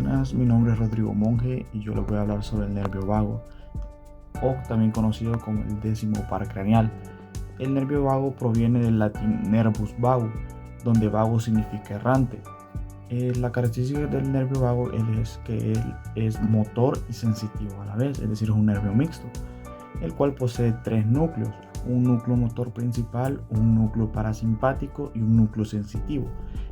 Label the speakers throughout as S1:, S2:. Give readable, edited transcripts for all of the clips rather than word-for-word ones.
S1: buenas, mi nombre es Rodrigo Monge y yo les voy a hablar sobre el nervio vago, o también conocido como el 10º par craneal. El nervio vago proviene del latín nervus vago, donde vago significa errante. La característica del nervio vago es que él es motor y sensitivo a la vez, es decir, es un nervio mixto, el cual posee 3 núcleos: un núcleo motor principal, un núcleo parasimpático y un núcleo sensitivo.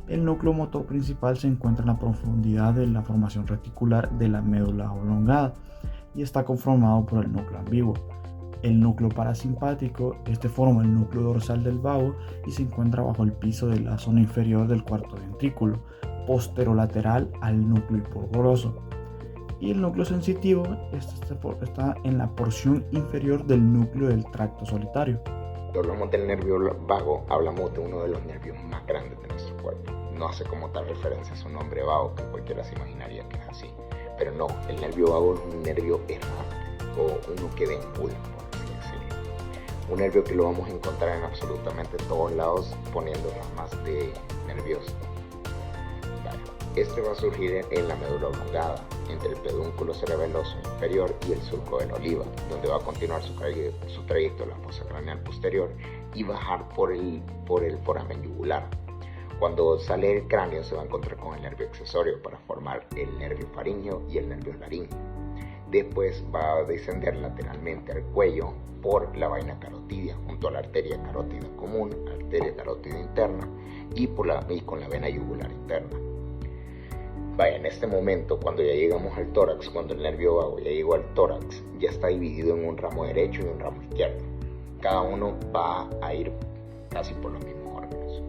S1: El núcleo motor principal se encuentra en la profundidad de la formación reticular de la médula oblongada y está conformado por el núcleo ambiguo. El núcleo parasimpático, forma el núcleo dorsal del vago y se encuentra bajo el piso de la zona inferior del cuarto ventrículo, posterolateral al núcleo hipoglóso. Y el núcleo sensitivo está en la porción inferior del núcleo del tracto solitario.
S2: Cuando hablamos del nervio vago, hablamos de uno de los nervios más grandes de nuestro cuerpo. No hace como tal referencia a su nombre vago, que cualquiera se imaginaría que es así. Pero no, el nervio vago es un nervio errante, o uno que deambula, por así decirlo. Un nervio que lo vamos a encontrar en absolutamente todos lados, poniendo ramas de nervioso. Este va a surgir en la médula oblongada, entre el pedúnculo cerebeloso inferior y el surco de la oliva, donde va a continuar su trayecto a la fosa craneal posterior y bajar por el foramen yugular. Cuando sale del cráneo se va a encontrar con el nervio accesorio para formar el nervio faríngeo y el nervio laríngeo. Después va a descender lateralmente al cuello por la vaina carotidia, junto a la arteria carótida común, arteria carótida interna y con la vena yugular interna. En este momento, cuando ya llegamos al tórax, cuando el nervio vago ya llegó al tórax, ya está dividido en un ramo derecho y un ramo izquierdo. Cada uno va a ir casi por los mismos órganos.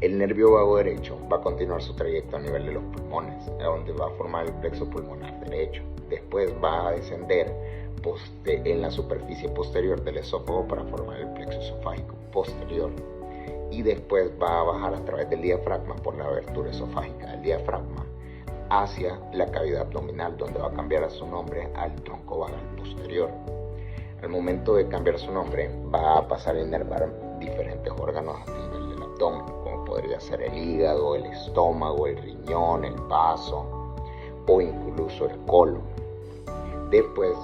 S2: El nervio vago derecho va a continuar su trayecto a nivel de los pulmones, donde va a formar el plexo pulmonar derecho. Después va a descender en la superficie posterior del esófago para formar el plexo esofágico posterior. Y después va a bajar a través del diafragma por la abertura esofágica del diafragma hacia la cavidad abdominal, donde va a cambiar su nombre al tronco vagal posterior. Al momento de cambiar su nombre, va a pasar a inervar diferentes órganos a nivel del abdomen, como podría ser el hígado, el estómago, el riñón, el vaso o incluso el colon. Después,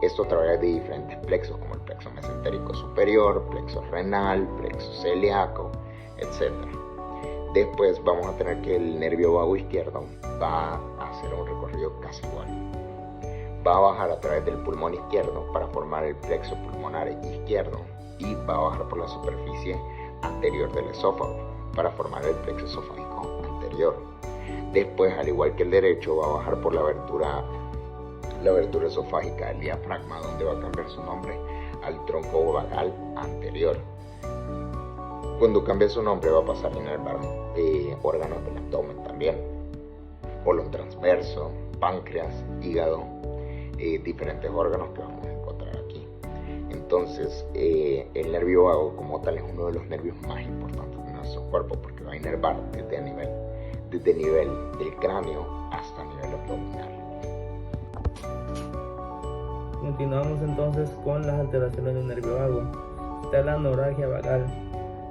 S2: esto a través de diferentes plexos, como el plexo mesentérico superior, plexo renal, plexo celíaco, etc. Después vamos a tener que el nervio vago izquierdo va a hacer un recorrido casi igual. Va a bajar a través del pulmón izquierdo para formar el plexo pulmonar izquierdo y va a bajar por la superficie anterior del esófago para formar el plexo esofágico anterior. Después, al igual que el derecho, va a bajar por la abertura esofágica del diafragma, donde va a cambiar su nombre al tronco vagal anterior. Cuando cambie su nombre va a pasar a inervar órganos del abdomen también, colon transverso, páncreas, hígado, diferentes órganos que vamos a encontrar aquí. Entonces, el nervio vago como tal es uno de los nervios más importantes de nuestro cuerpo, porque va a inervar desde nivel del cráneo hasta nivel abdominal.
S3: Continuamos entonces con las alteraciones del nervio vago. Está la anorexia vagal,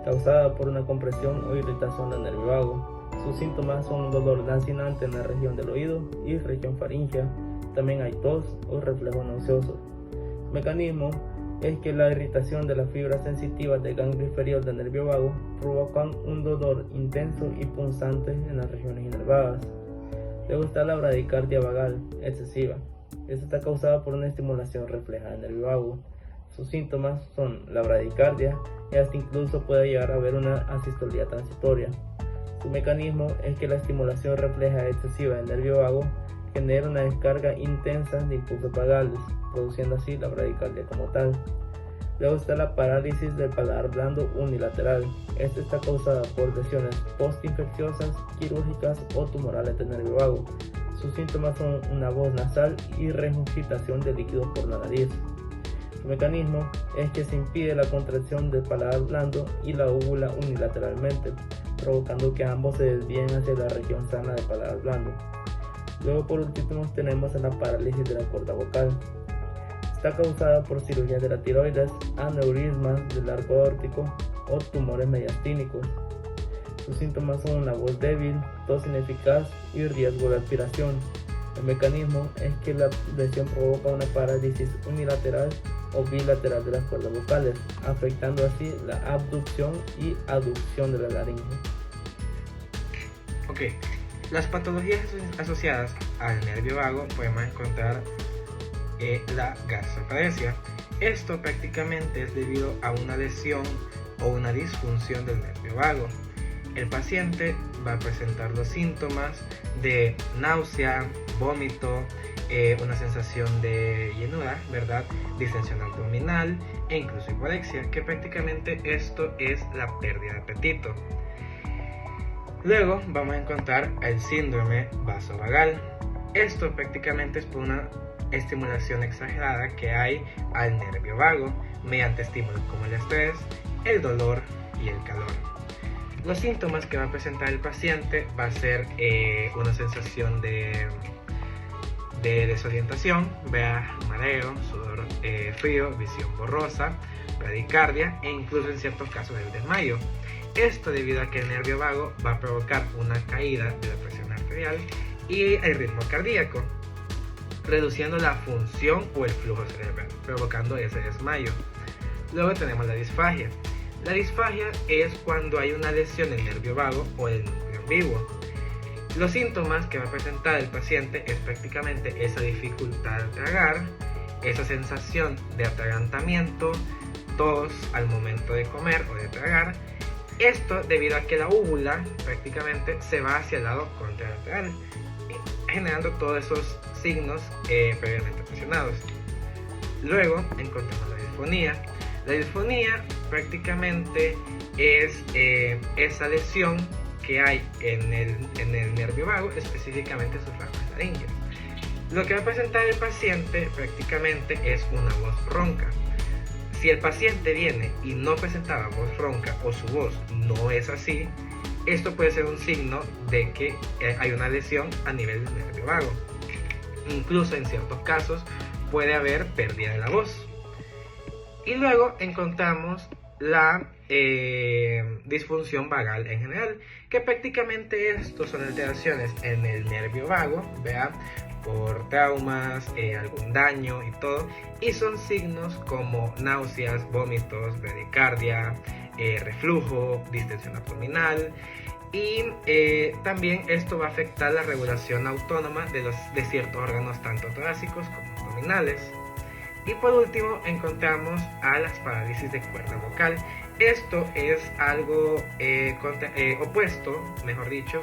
S3: causada por una compresión o irritación del nervio vago. Sus síntomas son dolor lancinante en la región del oído y región faríngea. También hay tos o reflejos nauseosos. Su mecanismo es que la irritación de las fibras sensitivas del ganglio inferior del nervio vago provocan un dolor intenso y punzante en las regiones inervadas. Luego está la bradicardia vagal excesiva. Esta está causada por una estimulación refleja del nervio vago. Sus síntomas son la bradicardia y hasta incluso puede llegar a haber una asistolía transitoria. Su mecanismo es que la estimulación refleja excesiva del nervio vago genera una descarga intensa de impulsos vagales, produciendo así la bradicardia como tal. Luego está la parálisis del paladar blando unilateral. Esta está causada por lesiones postinfecciosas, quirúrgicas o tumorales del nervio vago. Sus síntomas son una voz nasal y regurgitación de líquidos por la nariz. Su mecanismo es que se impide la contracción del paladar blando y la úvula unilateralmente, provocando que ambos se desvíen hacia la región sana del paladar blando. Luego, por último, tenemos la parálisis de la cuerda vocal. Está causada por cirugía de la tiroides, aneurismas del arco aórtico o tumores mediastínicos. Sus síntomas son una voz débil, tos ineficaz y riesgo de aspiración. El mecanismo es que la lesión provoca una parálisis unilateral o bilateral de las cuerdas vocales, afectando así la abducción y aducción de la laringe.
S4: Ok, las patologías asociadas al nervio vago podemos encontrar la gastroparesia. Esto prácticamente es debido a una lesión o una disfunción del nervio vago. El paciente va a presentar los síntomas de náusea, vómito, una sensación de llenura, ¿verdad? Distensión abdominal e incluso hiporexia, que prácticamente esto es la pérdida de apetito. Luego vamos a encontrar el síndrome vasovagal. Esto prácticamente es por una estimulación exagerada que hay al nervio vago mediante estímulos como el estrés, el dolor y el calor. Los síntomas que va a presentar el paciente va a ser una sensación de desorientación, mareo, sudor frío, visión borrosa, bradicardia e incluso en ciertos casos el desmayo. Esto debido a que el nervio vago va a provocar una caída de la presión arterial y el ritmo cardíaco, reduciendo la función o el flujo cerebral, provocando ese desmayo. Luego tenemos la disfagia. La disfagia es cuando hay una lesión del nervio vago o del núcleo en vivo. Los síntomas que va a presentar el paciente es prácticamente esa dificultad al tragar, esa sensación de atragantamiento, tos al momento de comer o de tragar. Esto debido a que la úvula prácticamente se va hacia el lado contralateral, generando todos esos signos previamente mencionados. Luego encontramos la disfonía. La disfonía prácticamente es esa lesión que hay en el nervio vago, específicamente sus ramas laringeas. Lo que va a presentar el paciente prácticamente es una voz ronca. Si el paciente viene y no presentaba voz ronca o su voz no es así, esto puede ser un signo de que hay una lesión a nivel del nervio vago. Incluso en ciertos casos puede haber pérdida de la voz. Y luego encontramos la disfunción vagal en general, que prácticamente estos son alteraciones en el nervio vago, ¿verdad? Por traumas, algún daño y todo, y son signos como náuseas, vómitos, bradicardia, reflujo, distensión abdominal, y también esto va a afectar la regulación autónoma de ciertos órganos tanto torácicos como abdominales. Y por último encontramos a las parálisis de cuerda vocal. Esto es algo opuesto, mejor dicho,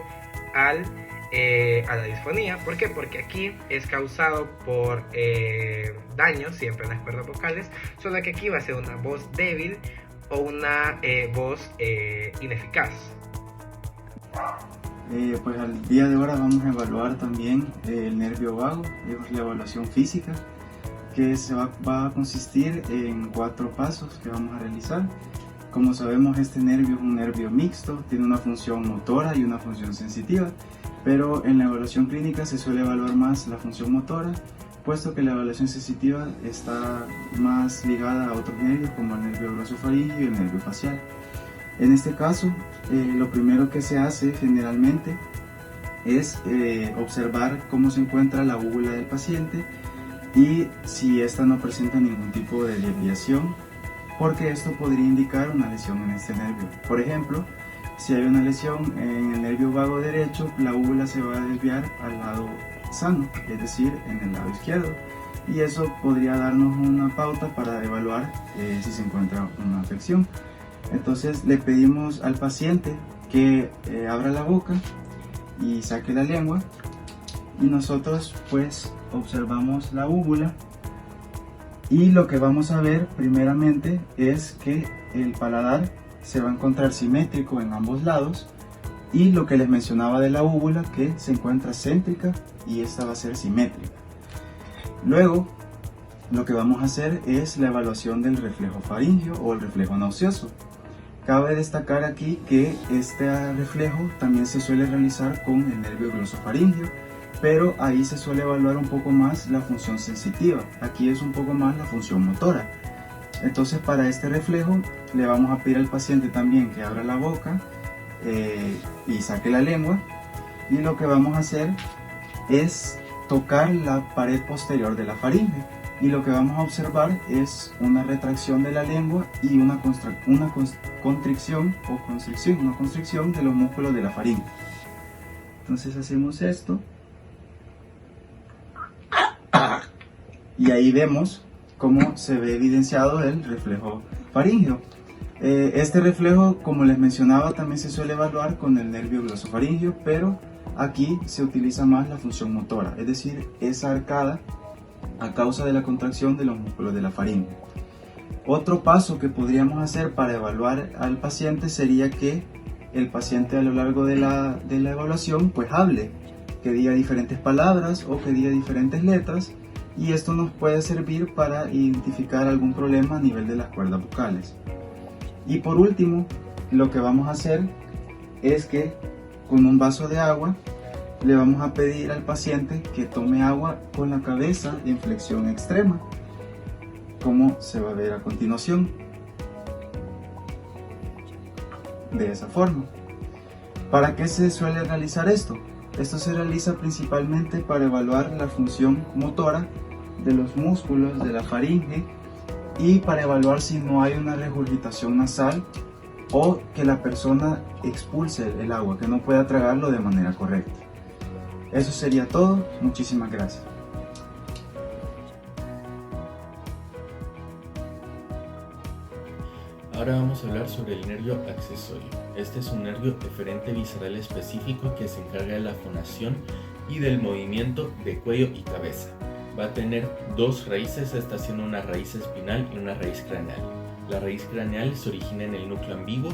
S4: a la disfonía. ¿Por qué? Porque aquí es causado por daños siempre en las cuerdas vocales, solo que aquí va a ser una voz débil o una voz ineficaz.
S1: Pues al día de ahora vamos a evaluar también el nervio vago, la evaluación física, que va a consistir en 4 pasos que vamos a realizar. Como sabemos, este nervio es un nervio mixto, tiene una función motora y una función sensitiva, pero en la evaluación clínica se suele evaluar más la función motora, puesto que la evaluación sensitiva está más ligada a otros nervios como el nervio glosofaríngeo y el nervio facial. En este caso, lo primero que se hace generalmente es observar cómo se encuentra la úvula del paciente y si ésta no presenta ningún tipo de desviación, porque esto podría indicar una lesión en este nervio. Por ejemplo, si hay una lesión en el nervio vago derecho, la úvula se va a desviar al lado sano, es decir, en el lado izquierdo, y eso podría darnos una pauta para evaluar si se encuentra una afección. Entonces le pedimos al paciente que abra la boca y saque la lengua, y nosotros pues observamos la úvula, y lo que vamos a ver primeramente es que el paladar se va a encontrar simétrico en ambos lados, y lo que les mencionaba de la úvula, que se encuentra céntrica y esta va a ser simétrica. Luego lo que vamos a hacer es la evaluación del reflejo faríngeo o el reflejo nauseoso. Cabe destacar aquí que este reflejo también se suele realizar con el nervio glosofaríngeo, pero ahí se suele evaluar un poco más la función sensitiva. Aquí es un poco más la función motora. Entonces, para este reflejo le vamos a pedir al paciente también que abra la boca, y saque la lengua, y lo que vamos a hacer es tocar la pared posterior de la faringe, y lo que vamos a observar es una retracción de la lengua y una constricción de los músculos de la faringe. Entonces hacemos esto y ahí vemos cómo se ve evidenciado el reflejo faríngeo. Este reflejo, como les mencionaba, también se suele evaluar con el nervio glosofaríngeo, pero aquí se utiliza más la función motora, es decir, esa arcada a causa de la contracción de los músculos de la faringe. Otro paso que podríamos hacer para evaluar al paciente sería que el paciente a lo largo de la evaluación pues hable, que diga diferentes palabras o que diga diferentes letras, y esto nos puede servir para identificar algún problema a nivel de las cuerdas vocales. Y por último, lo que vamos a hacer es que con un vaso de agua le vamos a pedir al paciente que tome agua con la cabeza en flexión extrema, como se va a ver a continuación. De esa forma. ¿Para qué se suele realizar esto? Esto se realiza principalmente para evaluar la función motora de los músculos de la faringe y para evaluar si no hay una regurgitación nasal o que la persona expulse el agua, que no pueda tragarlo de manera correcta. Eso sería todo. Muchísimas gracias.
S5: Ahora vamos a hablar sobre el nervio accesorio. Este es un nervio eferente visceral específico que se encarga de la fonación y del movimiento de cuello y cabeza. Va a tener dos raíces, esta siendo una raíz espinal y una raíz craneal. La raíz craneal se origina en el núcleo ambiguo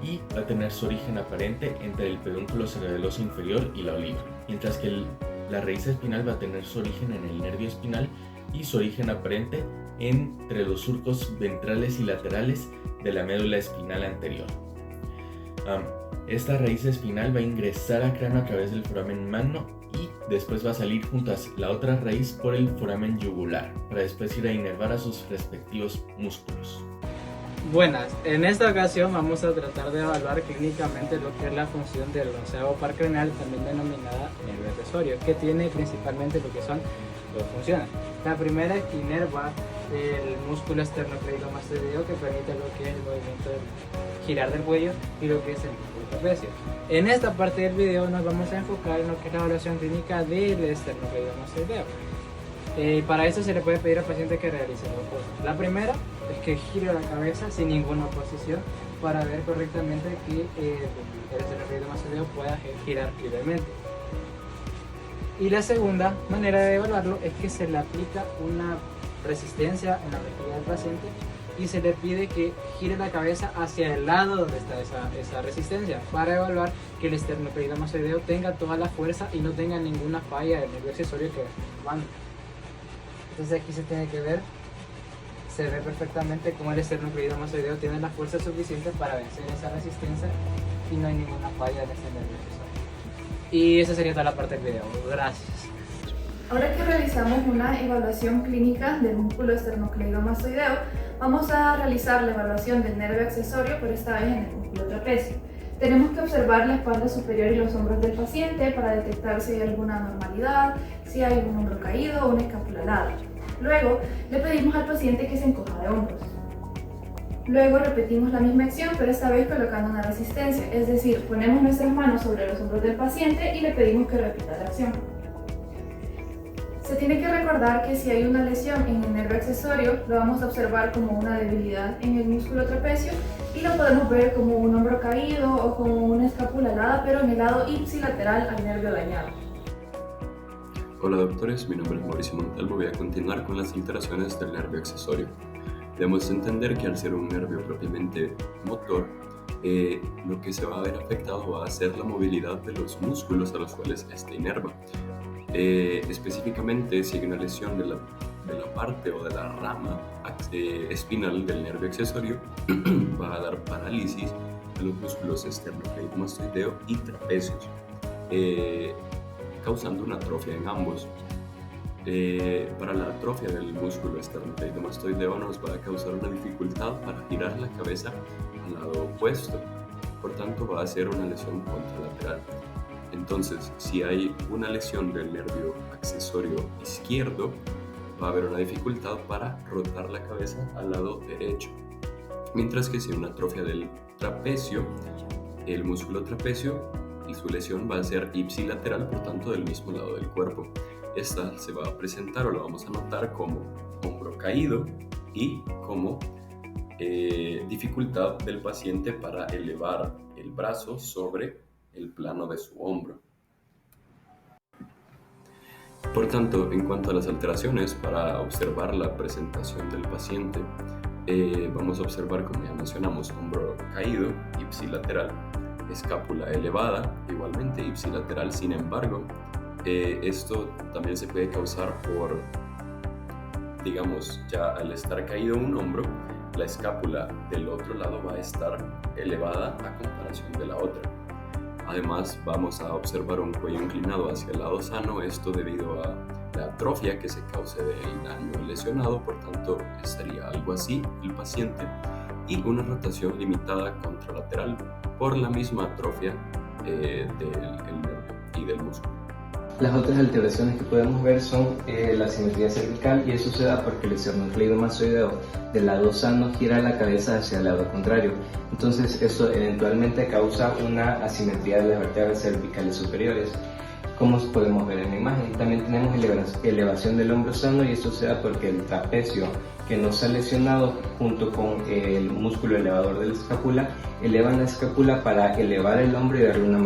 S5: y va a tener su origen aparente entre el pedúnculo cerebeloso inferior y la oliva, mientras que la raíz espinal va a tener su origen en el nervio espinal y su origen aparente entre los surcos ventrales y laterales de la médula espinal anterior. Esta raíz espinal va a ingresar al cráneo a través del foramen magno y después va a salir junto a la otra raíz por el foramen yugular, para después ir a inervar a sus respectivos músculos.
S6: Buenas, en esta ocasión vamos a tratar de evaluar clínicamente lo que es la función del onceavo par craneal, también denominada nervio accesorio, que tiene principalmente lo que son dos funciones. La primera es que inerva el músculo esternocleidomastoideo, que permite lo que es el movimiento del girar del cuello y lo que es el músculo trapecio. En esta parte del video nos vamos a enfocar en lo que es la evaluación clínica del esternocleidomastoideo. Para eso se le puede pedir al paciente que realice dos cosas. La primera es que gire la cabeza sin ninguna oposición para ver correctamente que el esternocleidomastoideo pueda girar libremente. Y la segunda manera de evaluarlo es que se le aplica una resistencia en la mejilla del paciente y se le pide que gire la cabeza hacia el lado donde está esa resistencia para evaluar que el esternocleidomastoideo tenga toda la fuerza y no tenga ninguna falla del nervio accesorio que manda. Entonces aquí se tiene que ver, se ve perfectamente cómo el esternocleidomastoideo tiene la fuerza suficiente para vencer esa resistencia y no hay ninguna falla en ese nervio accesorio. Y esa sería toda la parte del video. Gracias.
S7: Ahora que realizamos una evaluación clínica del músculo esternocleidomastoideo, vamos a realizar la evaluación del nervio accesorio, pero esta vez en el músculo trapecio. Tenemos que observar la espalda superior y los hombros del paciente para detectar si hay alguna anormalidad, si hay un hombro caído o una escápula alada. Luego, le pedimos al paciente que se encoja de hombros. Luego repetimos la misma acción, pero esta vez colocando una resistencia, es decir, ponemos nuestras manos sobre los hombros del paciente y le pedimos que repita la acción. Se tiene que recordar que si hay una lesión en el nervio accesorio, lo vamos a observar como una debilidad en el músculo trapecio y lo podemos ver como un hombro caído o como una escápula alada, pero en el lado ipsilateral al nervio dañado.
S8: Hola doctores, mi nombre es Mauricio Montalvo. Voy a continuar con las alteraciones del nervio accesorio. Debemos entender que al ser un nervio propiamente motor, lo que se va a ver afectado va a ser la movilidad de los músculos a los cuales este inerva. Específicamente, si hay una lesión de la parte o de la rama espinal del nervio accesorio, va a dar parálisis de los músculos esternocleidomastoideo y trapecios, causando una atrofia en ambos. Para la atrofia del músculo esternocleidomastoideo nos va a causar una dificultad para girar la cabeza al lado opuesto. por tanto va a ser una lesión contralateral. Entonces, si hay una lesión del nervio accesorio izquierdo, va a haber una dificultad para rotar la cabeza al lado derecho. Mientras que si hay una atrofia del trapecio, el músculo trapecio y su lesión va a ser ipsilateral, por tanto del mismo lado del cuerpo. Esta se va a presentar o la vamos a notar como hombro caído y como dificultad del paciente para elevar el brazo sobre el plano de su hombro. Por tanto, en cuanto a las alteraciones para observar la presentación del paciente, vamos a observar, como ya mencionamos, hombro caído, ipsilateral, escápula elevada, igualmente ipsilateral. Sin embargo, esto también se puede causar por, digamos, ya al estar caído un hombro, la escápula del otro lado va a estar elevada a comparación de la otra. Además, vamos a observar un cuello inclinado hacia el lado sano, esto debido a la atrofia que se cause del daño lesionado, por tanto estaría algo así el paciente, y una rotación limitada contralateral por la misma atrofia del nervio y del músculo.
S9: Las otras alteraciones que podemos ver son la asimetría cervical, y eso se da porque el esternocleidomastoideo del lado sano gira la cabeza hacia el lado contrario. Entonces esto eventualmente causa una asimetría de las vértebras cervicales superiores, como podemos ver en la imagen. También tenemos elevación del hombro sano, y esto se da porque el trapecio, que no se ha lesionado junto con el músculo elevador de la escápula, elevan la escápula para elevar el hombro y darle una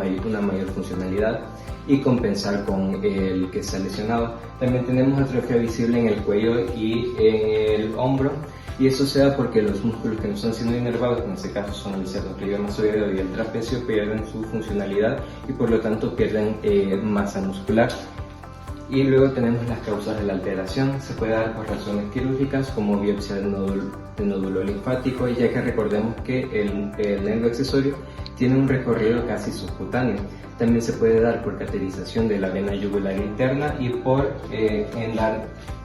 S9: mayor funcionalidad y compensar con el que se ha lesionado. También tenemos atrofia visible en el cuello y en el hombro, y eso se da porque los músculos que no están siendo inervados, en este caso son el esternocleidomastoideo y el trapecio, pierden su funcionalidad y por lo tanto pierden masa muscular. Y luego tenemos las causas de la alteración. Se puede dar por razones quirúrgicas, como biopsia del nódulo linfático, ya que recordemos que el nervio accesorio tiene un recorrido casi subcutáneo. También se puede dar por cateterización de la vena yugular interna y por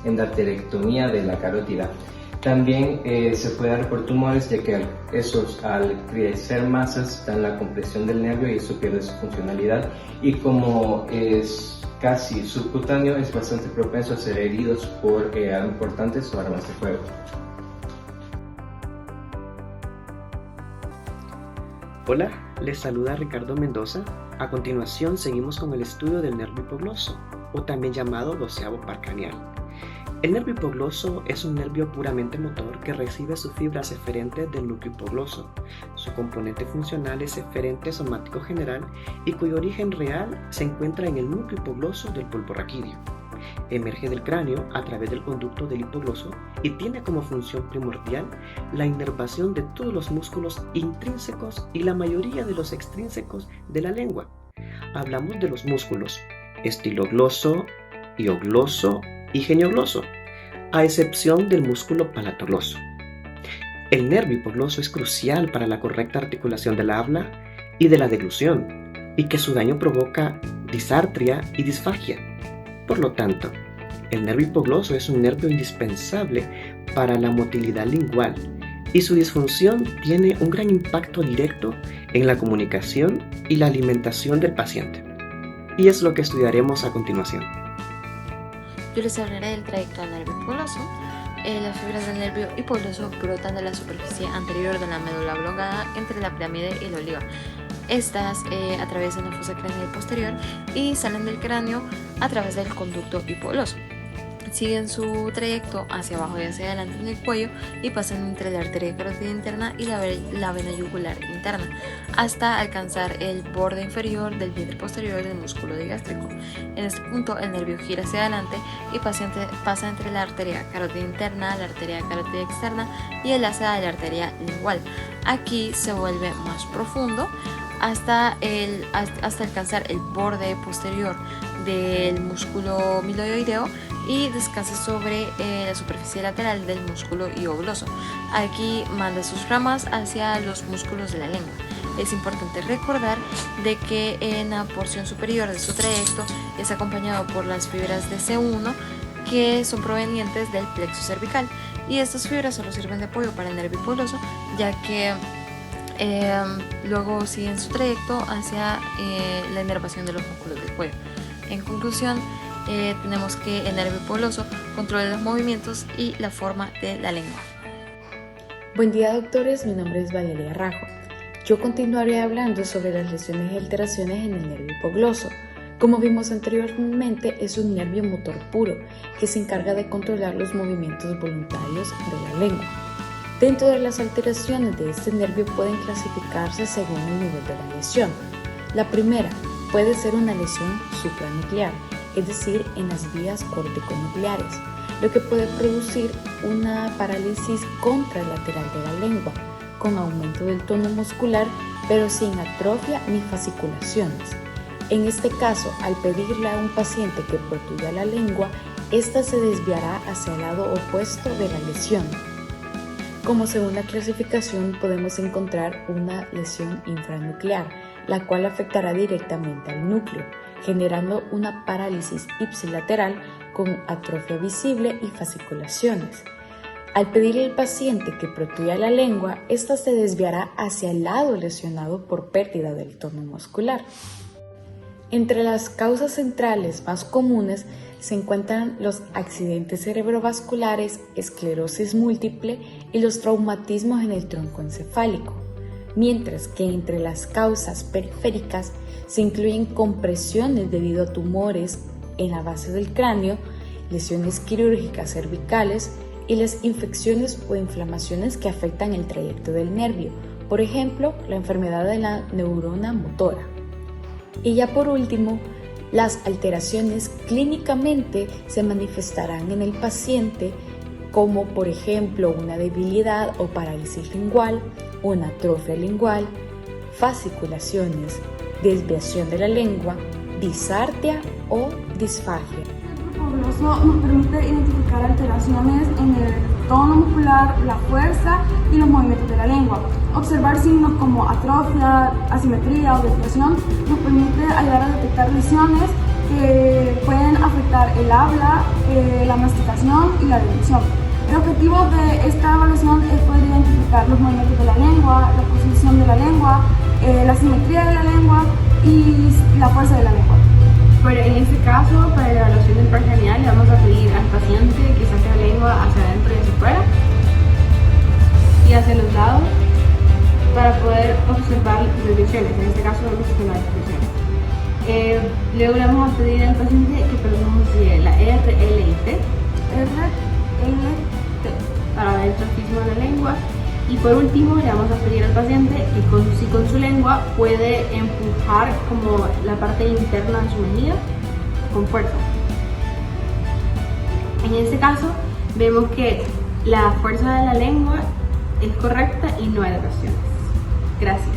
S9: endarterectomía de la carótida. También se puede dar por tumores, ya que esos, al crecer masas, dan la compresión del nervio y eso pierde su funcionalidad, y como es casi subcutáneo, es bastante propenso a ser heridos por importantes o armas de fuego.
S10: Hola, les saluda Ricardo Mendoza. A continuación seguimos con el estudio del nervio hipogloso, o también llamado doceavo par craneal. El nervio hipogloso es un nervio puramente motor que recibe sus fibras eferentes del núcleo hipogloso. Su componente funcional es eferente somático general y cuyo origen real se encuentra en el núcleo hipogloso del bulbo raquídeo. Emerge del cráneo a través del conducto del hipogloso y tiene como función primordial la inervación de todos los músculos intrínsecos y la mayoría de los extrínsecos de la lengua. Hablamos de los músculos estilogloso, hiogloso y geniogloso, a excepción del músculo palatogloso. El nervio hipogloso es crucial para la correcta articulación de la habla y de la deglución, y que su daño provoca disartria y disfagia. Por lo tanto, el nervio hipogloso es un nervio indispensable para la motilidad lingual, y su disfunción tiene un gran impacto directo en la comunicación y la alimentación del paciente. Y es lo que estudiaremos a continuación.
S11: Yo les hablaré del trayecto del nervio hipogloso. Las fibras del nervio hipogloso brotan de la superficie anterior de la médula oblongada entre la pirámide y la oliva. Estas atraviesan la fosa craneal posterior y salen del cráneo a través del conducto hipogloso. Siguen su trayecto hacia abajo y hacia adelante en el cuello y pasan entre la arteria carótida interna y la vena yugular interna hasta alcanzar el borde inferior del vientre posterior del músculo digástrico. En este punto el nervio gira hacia adelante y pasa entre la arteria carótida interna, la arteria carótida externa y el asa de la arteria lingual. Aquí se vuelve más profundo hasta alcanzar el borde posterior del músculo miloideo y descansa sobre la superficie lateral del músculo hiogloso. Aquí manda sus ramas hacia los músculos de la lengua. Es importante recordar de que en la porción superior de su trayecto es acompañado por las fibras de C1 que son provenientes del plexo cervical, y estas fibras solo sirven de apoyo para el nervio hipogloso, ya que Luego siguen su trayecto hacia la inervación de los músculos del cuello. En conclusión, tenemos que el nervio hipoglóso controla los movimientos y la forma de la lengua.
S12: Buen día, doctores, mi nombre es Valeria Rajo. Yo continuaré hablando sobre las lesiones y alteraciones en el nervio hipogloso. Como vimos anteriormente, es un nervio motor puro que se encarga de controlar los movimientos voluntarios de la lengua. Dentro de las alteraciones de este nervio pueden clasificarse según el nivel de la lesión. La primera puede ser una lesión supranuclear, es decir, en las vías corticonucleares, lo que puede producir una parálisis contralateral de la lengua, con aumento del tono muscular, pero sin atrofia ni fasciculaciones. En este caso, al pedirle a un paciente que protuya la lengua, ésta se desviará hacia el lado opuesto de la lesión. Como segunda clasificación podemos encontrar una lesión infranuclear, la cual afectará directamente al núcleo, generando una parálisis ipsilateral con atrofia visible y fasciculaciones. Al pedirle al paciente que protuya la lengua, ésta se desviará hacia el lado lesionado por pérdida del tono muscular. Entre las causas centrales más comunes se encuentran los accidentes cerebrovasculares, esclerosis múltiple y los traumatismos en el tronco encefálico, mientras que entre las causas periféricas se incluyen compresiones debido a tumores en la base del cráneo, lesiones quirúrgicas cervicales y las infecciones o inflamaciones que afectan el trayecto del nervio, por ejemplo, la enfermedad de la neurona motora. Y ya por último, las alteraciones clínicamente se manifestarán en el paciente como por ejemplo una debilidad o parálisis lingual, una atrofia lingual, fasciculaciones, desviación de la lengua, disartria o disfagia.
S13: El hipogloso nos permite identificar alteraciones en el tono muscular, la fuerza y los movimientos de la lengua. Observar signos como atrofia, asimetría o desviación nos permite ayudar a detectar lesiones que pueden afectar el habla, la masticación y la dentición. El objetivo de esta evaluación es poder identificar los movimientos de la lengua, la posición de la lengua, la simetría de la lengua y la fuerza de la lengua.
S14: Pero en este caso, para la evaluación del par craneal, le vamos a pedir al paciente que saque la lengua hacia adentro y hacia afuera y hacia los lados para poder observar desviaciones. En este caso vamos a observar desviaciones. Luego le vamos a pedir al paciente que pronuncie la R, L y T. R, L, T. Para ver el trofismo de la lengua. Y por último le vamos a pedir al paciente que si con su lengua puede empujar como la parte interna de su mejilla con fuerza. En este caso vemos que la fuerza de la lengua es correcta y no hay lesiones. Gracias.